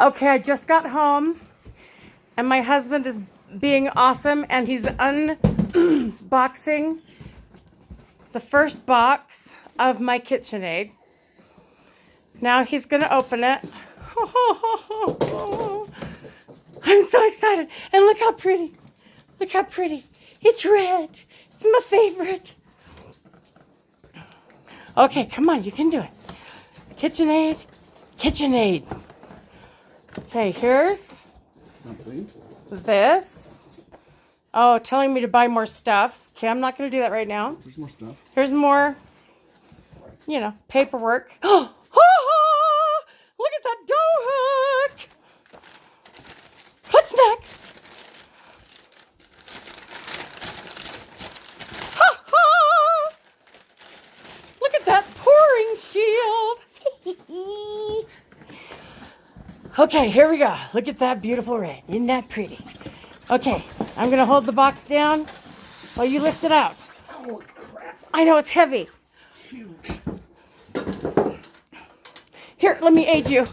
Okay, I just got home and my husband is being awesome and he's unboxing the first box of my Kitchenaid. Now he's gonna open it. I'm so excited. And look how pretty. Look how pretty. It's red. It's my favorite. Okay, come on, you can do it. Kitchenaid, Kitchenaid. Okay, here's Something. this. Oh, telling me to buy more stuff. Okay, I'm not going to do that right now. There's more stuff. Here's more, paperwork. Oh, look at that dough hook. What's next? Look at that pouring shield. Okay, here we go. Look at that beautiful red. Isn't that pretty? Okay, I'm going to hold the box down while you lift it out. Holy crap. I know it's heavy. It's huge. Here, let me aid you.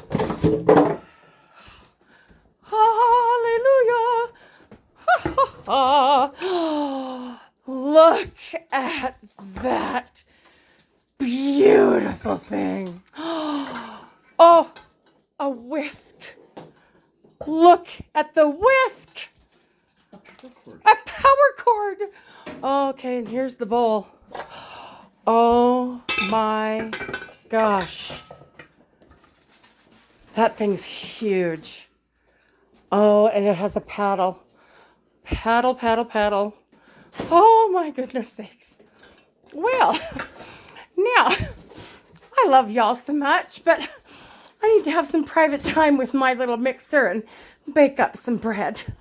Hallelujah. Look at that beautiful thing. Oh, a whisk. Look at the whisk. A power cord. Okay, and here's the bowl. Oh my gosh. That thing's huge. Oh, and it has a paddle. Paddle, paddle, paddle. Oh my goodness sakes. Well, now, I love y'all so much, but I need to have some private time with my little mixer and bake up some bread.